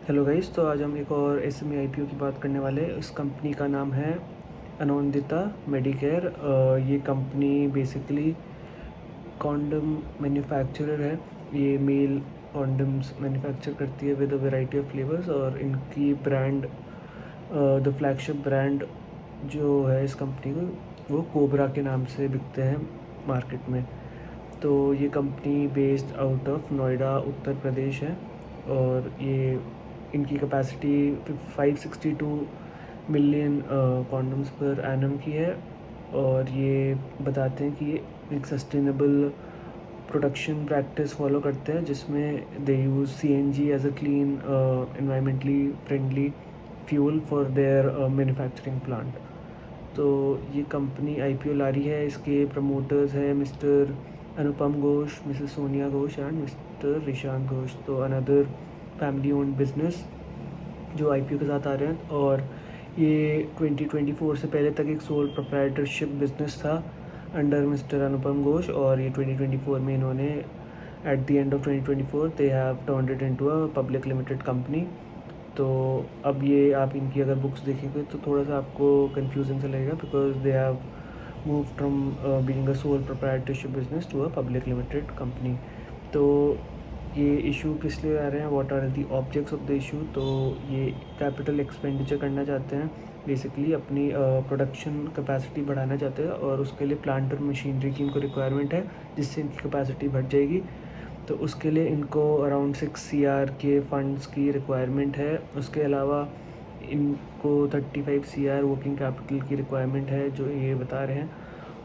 Hello guys, तो आज हम एक और एसएमई आईपीओ की बात करने वाले हैं। इस कंपनी का नाम है अनोंदिता मेडिकेयर। ये कंपनी बेसिकली कॉन्डम मैन्युफैक्चरर है। ये मेल कॉन्डम्स मैन्युफैक्चर करती है with a variety of flavours, और इनकी ब्रांड, द फ्लैगशिप ब्रांड जो है इस कंपनी को, वो कोबरा के नाम से बिकते हैं मार्केट में। तो ये company based out of Noida, Uttar Pradesh है। और ये इनकी capacity 562 million condoms per annum की है। और ये बताते हैं कि ये एक सस्टेनेबल प्रोडक्शन प्रैक्टिस फॉलो करते हैं, जिसमें they use CNG as a clean environmentally friendly fuel for their manufacturing plant. तो ये कंपनी आईपीओ ला रही है। इसके प्रमोटर्स हैं Mr Anupam Ghosh, Mrs Sonia Ghosh and Mr Rishant Ghosh. तो अनदर फैमिली ओन्ड बिजनेस जो आईपीओ के साथ आ रहे हैं। और ये 2024 से पहले तक एक सोल प्रोप्राइटरशिप बिजनेस था अंडर मिस्टर अनुपम घोष, और ये 2024 में इन्होंने at the end of 2024 they have turned it into a public limited company. तो अब ये आप इनकी अगर बुक्स देखेंगे तो थोड़ा सा आपको कन्फ्यूजन से लगेगा, because they have move from being a sole proprietorship business to a public limited company. तो ये इशू किस लिए आ रहे हैं, what are the objects of the issue. तो ये कैपिटल एक्सपेंडिचर करना चाहते हैं, बेसिकली अपनी प्रोडक्शन कैपेसिटी बढ़ाना चाहते हैं, और उसके लिए प्लांट और मशीनरी की इनको रिक्वायरमेंट है, जिससे इनकी कैपेसिटी बढ़ जाएगी। तो उसके लिए इनको अराउंड 6 CR के फंड्स की रिक्वायरमेंट है। उसके अलावा इनको 35 CR वर्किंग कैपिटल की रिक्वायरमेंट है, जो ये बता रहे हैं।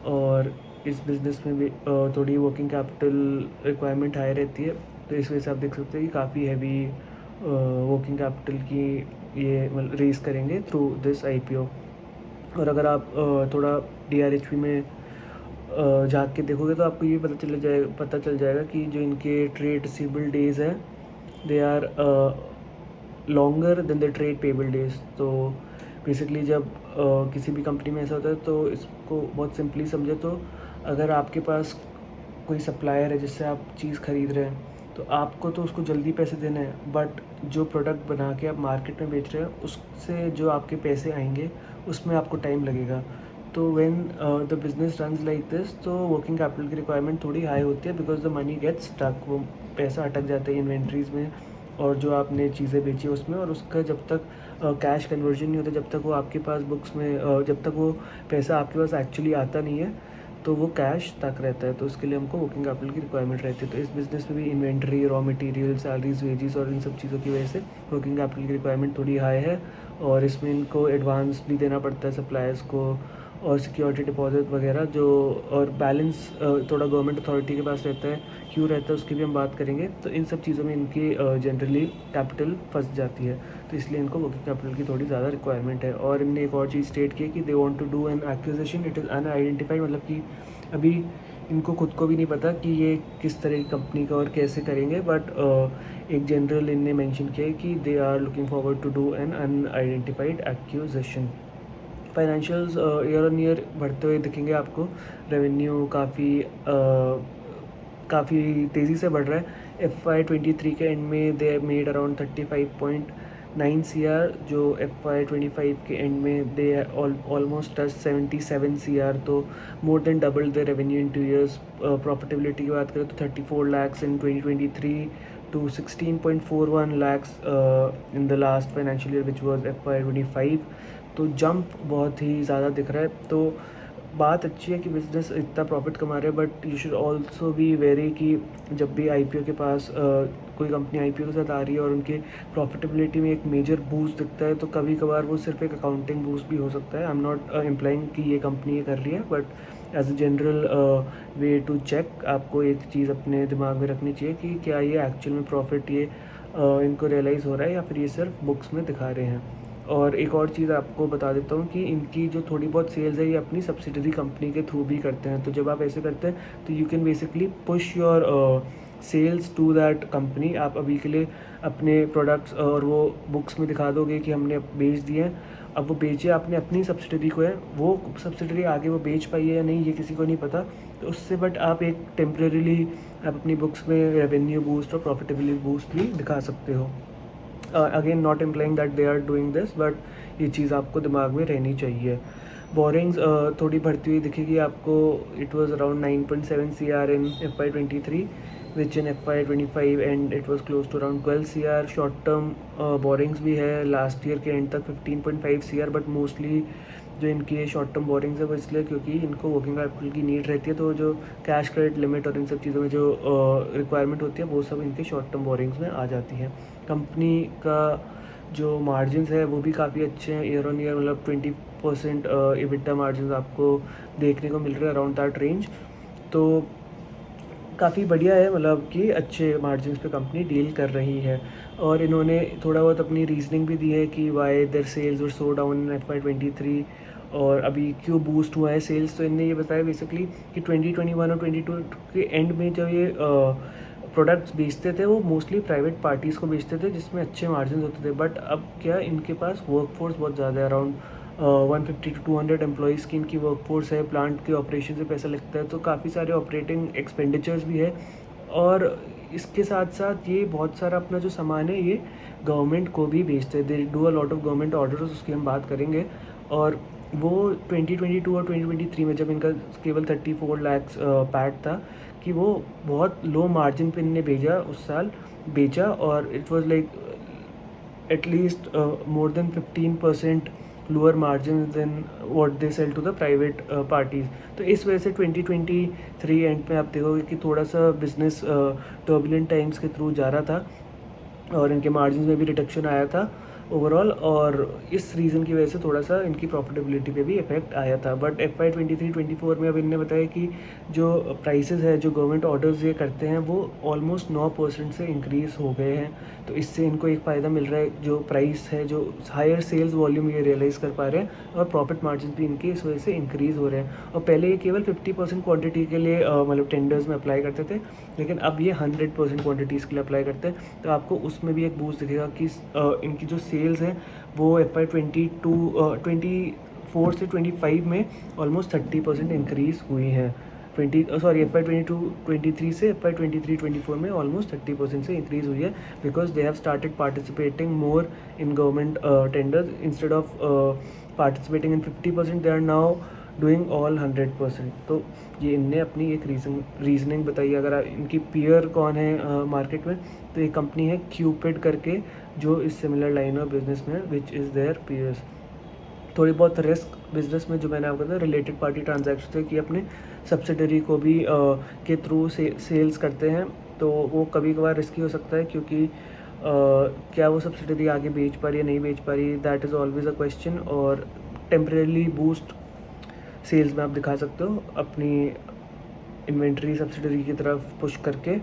और इस बिज़नेस में भी थोड़ी वर्किंग कैपिटल रिक्वायरमेंट हाई रहती है। तो इस वजह से आप देख सकते हैं कि काफ़ी हैवी वर्किंग कैपिटल की ये मतलब रेस करेंगे थ्रू दिस आईपीओ। और अगर आप थोड़ा डीआरएचपी में झाँक के देखोगे तो आपको ये पता चल जाएगा कि जो इनके ट्रेड रिसीवेबल डेज़ हैं, they are longer than the trade payable days. तो बेसिकली जब किसी भी कंपनी में ऐसा होता है, तो इसको बहुत सिंपली समझे तो अगर आपके पास कोई सप्लायर है जिससे आप चीज़ खरीद रहे हैं, तो आपको तो उसको जल्दी पैसे देने हैं, बट जो प्रोडक्ट बना के आप मार्केट में बेच रहे हैं उससे जो आपके पैसे आएंगे उसमें आपको टाइम लगेगा। तो when the business runs like this, तो वर्किंग कैपिटल की रिक्वायरमेंट थोड़ी हाई होती है, because the money gets stuck, वो पैसा अटक जाता है इन्वेंट्रीज़ में और जो आपने चीज़ें बेची उसमें। और उसका जब तक कैश कन्वर्जन नहीं होता, जब तक वो आपके पास बुक्स में जब तक वो पैसा आपके पास एक्चुअली आता नहीं है, तो वो कैश तक रहता है। तो उसके लिए हमको वर्किंग कैपिटल की रिक्वायरमेंट रहती है। तो इस बिज़नेस में भी inventory, raw material, salaries, wages और इन सब चीज़ों की वजह से वर्किंग कैपिटल की रिक्वायरमेंट थोड़ी हाई है। और इसमें इनको एडवांस भी देना पड़ता है सप्लायर्स को, और सिक्योरिटी डिपॉजिट वगैरह जो, और बैलेंस थोड़ा गवर्नमेंट अथॉरिटी के पास रहता है, क्यों रहता है उसकी भी हम बात करेंगे। तो इन सब चीज़ों में इनकी जनरली कैपिटल फंस जाती है, तो इसलिए इनको वर्किंग कैपिटल की थोड़ी ज़्यादा रिक्वायरमेंट है। और इनने एक और चीज़ स्टेट की कि they want to do an acquisition, it is unidentified, मतलब कि अभी इनको खुद को भी नहीं पता कि ये किस तरह की कंपनी का और कैसे करेंगे। बट एक जनरल इनने मेंशन किया है कि they are looking forward to do an unidentified acquisition. Financials year on year बढ़ते हुए दिखेंगे आपको। रेवेन्यू काफ़ी तेज़ी से बढ़ रहा है। FY23 के एंड में दे मेड अराउंड 35.9 CR, जो FY25 के एंड में दे ऑलमोस्ट टच 77 CR। तो more than double the revenue in 2 years। Profitability की बात करें तो 34 lakhs in 2023 to 16.41 lakhs in the last financial year which was FY25। तो जंप बहुत ही ज़्यादा दिख रहा है। तो बात अच्छी है कि बिज़नेस इतना प्रॉफिट कमा रहे हैं, but you should also be very कि जब भी आईपीओ के पास कोई कंपनी आईपीओ के साथ आ रही है और उनके प्रॉफिटेबिलिटी में एक मेजर बूस्ट दिखता है, तो कभी कभार वो सिर्फ एक अकाउंटिंग बूस्ट भी हो सकता है। आई एम नॉट इम्प्लाइंग कि ये कंपनी ये कर रही है, but as a general way to check, आपको एक चीज़ अपने दिमाग में रखनी चाहिए कि क्या ये एक्चुअल में प्रॉफिट ये इनको रियलाइज़ हो रहा है या फिर ये सिर्फ बुक्स में दिखा रहे हैं। और एक और चीज़ आपको बता देता हूँ कि इनकी जो थोड़ी बहुत सेल्स है ये अपनी सब्सिडरी कंपनी के थ्रू भी करते हैं। तो जब आप ऐसे करते हैं तो you can basically push your sales to that company. आप अभी के लिए अपने प्रोडक्ट्स और वो बुक्स में दिखा दोगे कि हमने बेच दिए हैं, अब वो बेचे आपने अपनी सब्सिडरी को है, वो सब्सिडरी आगे वो बेच पाई है या नहीं ये किसी को नहीं पता। तो उससे बट आप एक टेम्परेरीली आप अपनी बुक्स में रेवेन्यू बूस्ट और प्रॉफिटेबिलिटी बूस्ट भी दिखा सकते हो। Again not implying that they are doing this, but ये चीज़ आपको दिमाग में रहनी चाहिए। बोरिंग्स थोड़ी बढ़ती हुई दिखेगी आपको। It was around 9.7 CR in FY23, which in FY25 and it was close to around 12 CR। Short term borrowings भी है लास्ट ईयर के एंड तक 15.5 CR, बट मोस्टली जो इनकी ये शॉर्ट टर्म बोरिंग्स है वो इसलिए क्योंकि इनको वर्किंग कैपिटल की नीड रहती है, तो जो कैश क्रेडिट लिमिट और इन सब चीज़ों में जो रिक्वायरमेंट होती है वो सब इनके शॉर्ट टर्म बोरिंग्स में आ जाती है। कंपनी का जो मार्जिन्स है वो भी काफ़ी अच्छे हैं ईयर ऑन ईयर, मतलब 20% EBITDA मार्जिन आपको देखने को मिल रहे हैं अराउंड दैट रेंज। तो काफ़ी बढ़िया है, मतलब कि अच्छे मार्जिन्स पे कंपनी डील कर रही है। और इन्होंने थोड़ा बहुत अपनी रीजनिंग भी दी है कि why their sales were so down in FY23 और अभी क्यों बूस्ट हुआ है सेल्स। तो इनने ये बताया बेसिकली कि 2021 और 22 के एंड में जो ये प्रोडक्ट्स बेचते थे वो मोस्टली प्राइवेट पार्टीज़ को बेचते थे जिसमें अच्छे मार्जिन होते थे, बट अब क्या इनके पास वर्कफोर्स बहुत ज़्यादा है, अराउंड 150 to 200 एम्प्लॉयज़ की इनकी वर्कफोर्स है। प्लांट के ऑपरेशन से पैसा लगता है, तो काफ़ी सारे ऑपरेटिंग एक्सपेंडिचर्स भी है। और इसके साथ साथ ये बहुत सारा अपना जो सामान है ये गवर्नमेंट को भी बेचते हैं। दे do a lot of government orders, उसकी हम बात करेंगे। और वो 2022 और 2023 में जब इनका केवल 34 लाख पैट था कि वो बहुत लो मार्जिन पे इनने उस साल बेचा, और it was like at least more than 15% lower margin than what they sell to the private parties. तो इस वजह से 2023 एंड में आप देखोगे कि थोड़ा सा बिजनेस टर्बुलेंट टाइम्स के थ्रू जा रहा था और इनके मार्जिन में भी रिडक्शन आया था ओवरऑल, और इस रीज़न की वजह से थोड़ा सा इनकी प्रॉफिटेबिलिटी पे भी इफेक्ट आया था। बट FY23-24 में अब इनने बताया कि जो प्राइसेस है, जो गवर्नमेंट ऑर्डर्स ये करते हैं वो ऑलमोस्ट 9% से इंक्रीज़ हो गए हैं। तो इससे इनको एक फ़ायदा मिल रहा है, जो प्राइस है, जो हायर सेल्स वॉल्यूम ये रियलाइज़ कर पा रहे हैं, और प्रॉफिट मार्जिन भी इनके इस वजह से इंक्रीज़ हो रहे हैं। और पहले ये केवल 50% क्वान्टिटी के लिए मतलब टेंडर्स में अप्लाई करते थे, लेकिन अब ये 100% क्वान्टिटीज़ के लिए अप्लाई करते हैं। तो आपको उसमें भी एक बूस्ट दिखेगा कि इनकी जो सेल्स है वो FY24 से 25 में ऑलमोस्ट 30% इंक्रीज़ हुई है। FY22-23 से FY23-24 में ऑलमोस्ट 30% से इंक्रीज़ हुई है, because they have started participating more in government tenders. Instead of participating in 50%, they are now doing all 100%। तो ये इनने अपनी एक रीजनिंग बताई। अगर इनकी पीयर कौन है मार्केट में, तो ये कंपनी है क्यूपिड करके, जो इस सिमिलर लाइन ऑफ बिजनेस में विच इज़ देयर पीयर्स। थोड़ी बहुत रिस्क बिजनेस में जो मैंने आपको बताया रिलेटेड पार्टी ट्रांजैक्शन थे कि अपने सब्सिडरी को भी के थ्रू सेल्स करते हैं, तो वो कभी कभार रिस्की हो सकता है, क्योंकि क्या वो सब्सिडरी आगे बेच पा रही है, नहीं बेच पा रही, that is always a question. और टेम्परेली बूस्ट सेल्स में आप दिखा सकते हो अपनी इन्वेंट्री सब्सिडरी की तरफ पुश करके।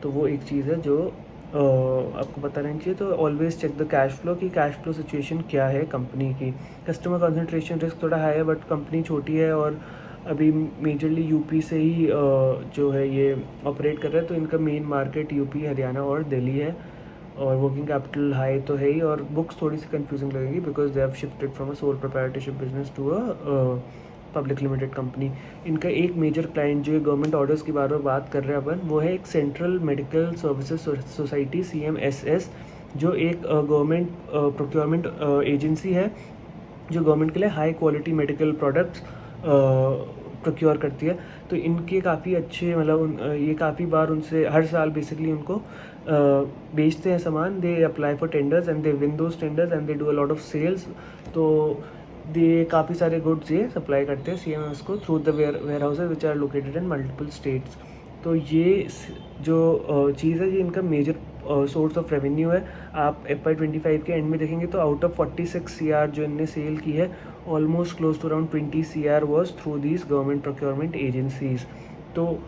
तो वो एक चीज़ है जो आपको पता रहनी चाहिए। तो always check the cash flow, कि कैश फ्लो सिचुएशन क्या है कंपनी की। कस्टमर कंसंट्रेशन रिस्क थोड़ा हाई है, बट कंपनी छोटी है और अभी मेजरली यूपी से ही जो है ये ऑपरेट कर रहा है। तो इनका मेन मार्केट यूपी, हरियाणा और दिल्ली है। और वर्किंग कैपिटल हाई तो है ही, और बुक्स थोड़ी सी कंफ्यूजिंग लगेगी because they have shifted from a sole proprietorship business to a public limited company. इनका एक मेजर क्लाइंट जो गवर्नमेंट ऑर्डर्स की बात कर रहे हैं अपन, वो है एक central medical services society CMSS, जो एक गवर्नमेंट प्रोक्योरमेंट एजेंसी है जो गवर्नमेंट के लिए high quality medical products procure करती है। तो इनके काफ़ी अच्छे, मतलब ये काफ़ी बार उनसे हर साल बेसिकली उनको बेचते हैं सामान। They apply for tenders and they win those tenders and they do a lot of sales. तो दे काफ़ी सारे गुड्स ये सप्लाई करते हैं CMS को through the warehouses which are located in multiple states. तो ये जो चीज़ है ये इनका मेजर सोर्स ऑफ रेवेन्यू है। आप FY25 के एंड में देखेंगे तो आउट ऑफ 46 CR जो इनने सेल की है, almost close to around 20 CR was through these government procurement agencies. तो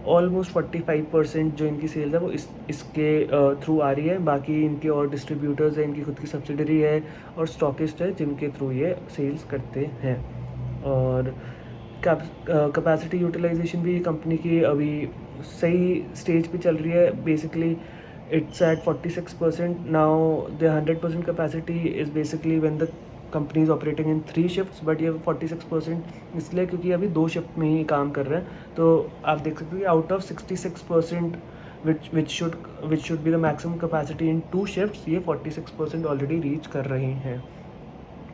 ऑलमोस्ट 45% जो इनकी सेल्स है वो इसके थ्रू आ रही है। बाकी इनके और डिस्ट्रीब्यूटर्स हैं, इनकी खुद की सब्सिडरी है और स्टॉकिस्ट है जिनके थ्रू ये सेल्स करते हैं। और कैपेसिटी यूटिलाइजेशन भी कंपनी की अभी सही स्टेज पे चल रही है। Basically it's at 46%। Now the 100% capacity is basically when the company is operating in 3 shifts, but ये 46% इसलिए क्योंकि अभी 2 शिफ्ट में ही काम कर रहे हैं। तो आप देख सकते हो कि out of 66% which should be the maximum capacity in 2 shifts, ये 46% ऑलरेडी रीच कर रहे हैं।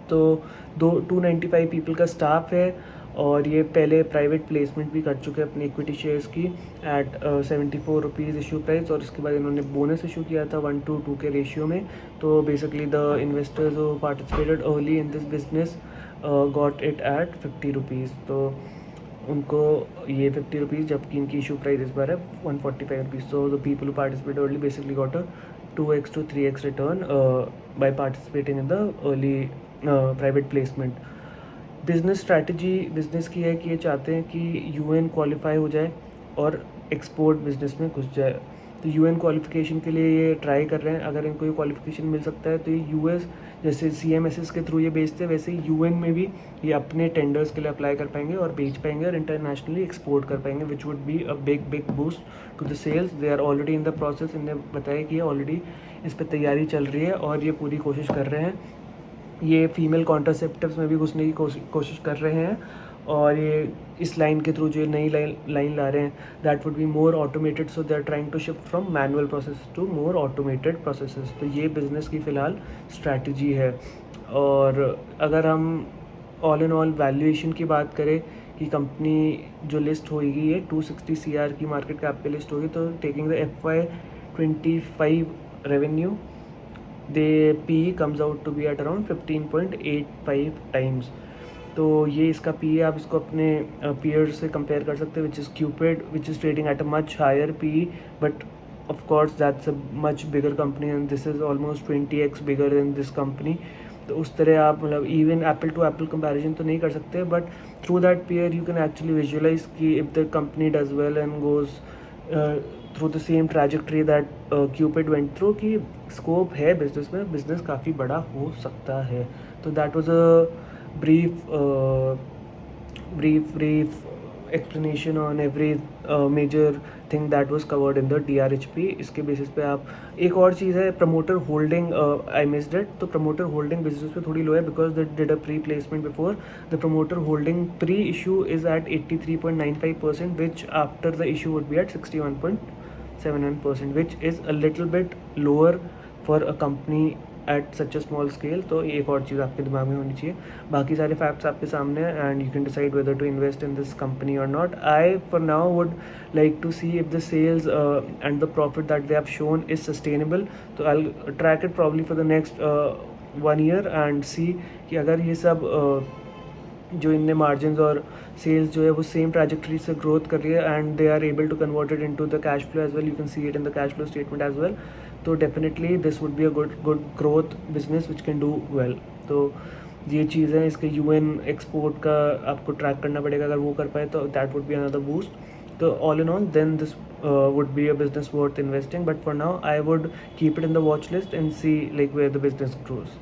तो 295 पीपल का स्टाफ है और ये पहले प्राइवेट प्लेसमेंट भी कर चुके हैं अपनी इक्विटी शेयर्स की एट 74 रुपीज़ इशू प्राइस, और इसके बाद इन्होंने बोनस इशू किया था 1:2 के रेशियो में। तो basically the investors who participated early in this business got it at 50 rupees. तो उनको ये 50 रुपीज़, जबकि इनकी इशू प्राइस इस बार है 145 rupees. So the people who participate early basically got a 2x to 3x return by participating in the early private placement. Business strategy business की है कि ये चाहते हैं कि यूएन क्वालिफाई हो जाए और एक्सपोर्ट बिज़नेस में घुस जाए। तो यूएन क्वालिफिकेशन के लिए ये ट्राई कर रहे हैं। अगर इनको ये क्वालिफिकेशन मिल सकता है तो ये यूएस जैसे CMSs के थ्रू ये बेचते हैं, वैसे ही यूएन में भी ये अपने टेंडर्स के लिए अप्लाई कर पाएंगे और बेच पाएंगे और इंटरनेशनली एक्सपोर्ट कर पाएंगे, which would be a big boost to the sales. They are already in the process. इन्हें बताया कि ये ऑलरेडी इस पर तैयारी चल रही है और ये पूरी कोशिश कर रहे हैं। ये फीमेल कॉन्ट्रासेप्टिव्स में भी घुसने की कोशिश कर रहे हैं और ये इस लाइन के थ्रू जो नई लाइन ला रहे हैं that would be more automated. So they are trying to shift from manual process to more automated processes. तो ये बिज़नेस की फ़िलहाल स्ट्रैटेजी है। और अगर हम ऑल इन ऑल वैल्यूएशन की बात करें कि कंपनी जो लिस्ट होगी ये 260 CR की मार्केट कैप पे लिस्ट होगी, तो taking the FY25 revenue the PE comes out to be at around 15.85 times। तो ये इसका PE आप इसको अपने peers से कंपेयर कर सकते हैं, which is Cupid, which is trading at a much higher PE, but of course that's a much bigger company and this is almost 20x bigger than this company। तो उस तरह आप मतलब even apple to apple comparison तो नहीं कर सकते, but through that pair you can actually visualise कि if the company does well and goes through the same trajectory that Cupid went through, कि स्कोप है बिजनेस में, बिजनेस काफ़ी बड़ा हो सकता है। तो that was a brief explanation on every major thing that was covered in the DRHP। इसके बेसिस पे आप एक और चीज़ है promoter holding, I missed it. तो प्रमोटर होल्डिंग बिजनेस पे थोड़ी लो है because they did a pre placement before. The promoter holding pre issue is at 83.95%, which after the issue would be at 61.71%, which is a little bit lower for a company at such a small scale. तो एक और चीज़ आपके दिमाग में होनी चाहिए। बाकी सारे फैक्ट्स आपके सामने हैं and you can decide whether to invest in this company और not. I for now would like to see if the sales and the profit that they have shown is sustainable. तो I will track it probably for the next 1 year and see कि अगर ये सब जो इनने margin और sales जो है वो सेम ट्रैजेक्टरी से ग्रोथ कर रही है and they are able to convert it into the cash flow as well, you can see it in the cash flow statement as well. तो definitely this would be a good growth business which can do well. तो ये चीज़ है। इसके UN export का आपको track करना पड़ेगा, अगर वो कर पाए तो that would be another boost. तो all in all then this would be a business worth investing, but for now I would keep it in the watch list and see like where the business grows।